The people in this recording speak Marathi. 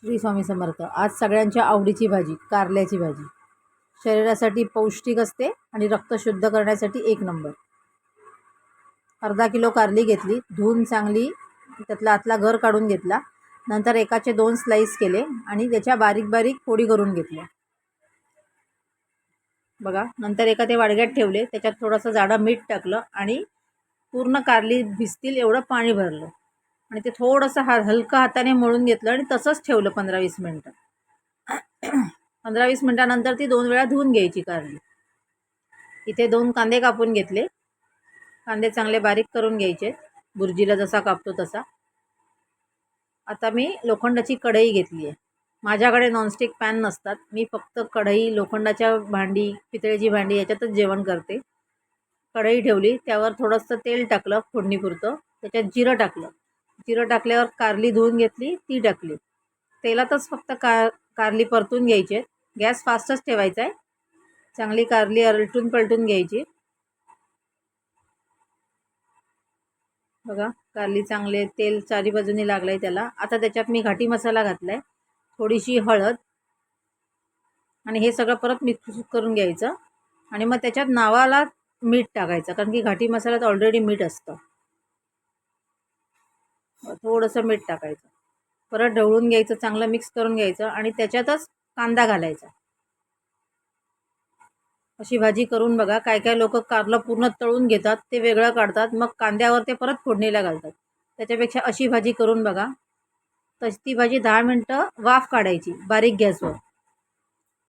श्री स्वामी समर्थ। आज सगळ्यांच्या आवडीची भाजी कारल्याची भाजी, शरीरासाठी पौष्टिक असते आणि रक्त शुद्ध करण्यासाठी एक नंबर। अर्धा किलो कारली घेतली, धुवून चांगली त्यातला आतला गर काढून घेतला। नंतर एकाचे 2 स्लाइस केले आणि त्याच्या बारीक बारीक फोडी करून घेतल्या बघा। नंतर एका ते वाडग्यात ठेवले, त्याच्यात थोडंसं जाडं मीठ टाकलं आणि पूर्ण कारली भिजतील एवढं पाणी भरलं आणि ते थोडंसं हलका हाताने मळून घेतलं आणि तसंच ठेवलं 15-20 मिनटं। 15-20 मिनटानंतर ती 2 वेळा धुवून घ्यायची कारली। इथे 2 कांदे कापून घेतले, कांदे चांगले बारीक करून घ्यायचे, बुर्जीला जसा कापतो तसा। आता मी लोखंडाची कढई घेतली आहे। माझ्याकडे नॉनस्टिक पॅन नसतात, मी फक्त कढई, लोखंडाच्या भांडी, पितळेची भांडी याच्यातच जेवण करते। कढई ठेवली, त्यावर थोडंसं तेल टाकलं फोडणीपुरतं, त्याच्यात जिरं टाकलं। जिरं टाकल्यावर कारली धुवून घेतली, ती टाकली। तेलातच फक्त कारली परतून घ्यायची, गॅस फास्टच ठेवायचा आहे। चांगली कारली अलटून पलटून घ्यायची बघा। कारली चांगले तेल चारी बाजूनी लागलंय त्याला। आता त्याच्यात मी घाटी मसाला घातलाय, थोडीशी हळद आणि हे सगळं परत मिक्स करून घ्यायचं आणि मग त्याच्यात नावाला मीठ टाकायचं, कारण की घाटी मसाल्यात ऑलरेडी मीठ असतं। थोडंसं मीठ टाकायचं, परत ढवळून घ्यायचं, चांगलं मिक्स करून घ्यायचं आणि त्याच्यातच कांदा घालायचा। अशी भाजी करून बघा। काय काय लोक कारलं पूर्ण तळून घेतात, ते वेगळं काढतात, मग कांद्यावर ते परत फोडणीला घालतात। त्याच्यापेक्षा अशी भाजी करून बघा। तशी ती भाजी 10 मिनटं वाफ काढायची बारीक गॅसवर।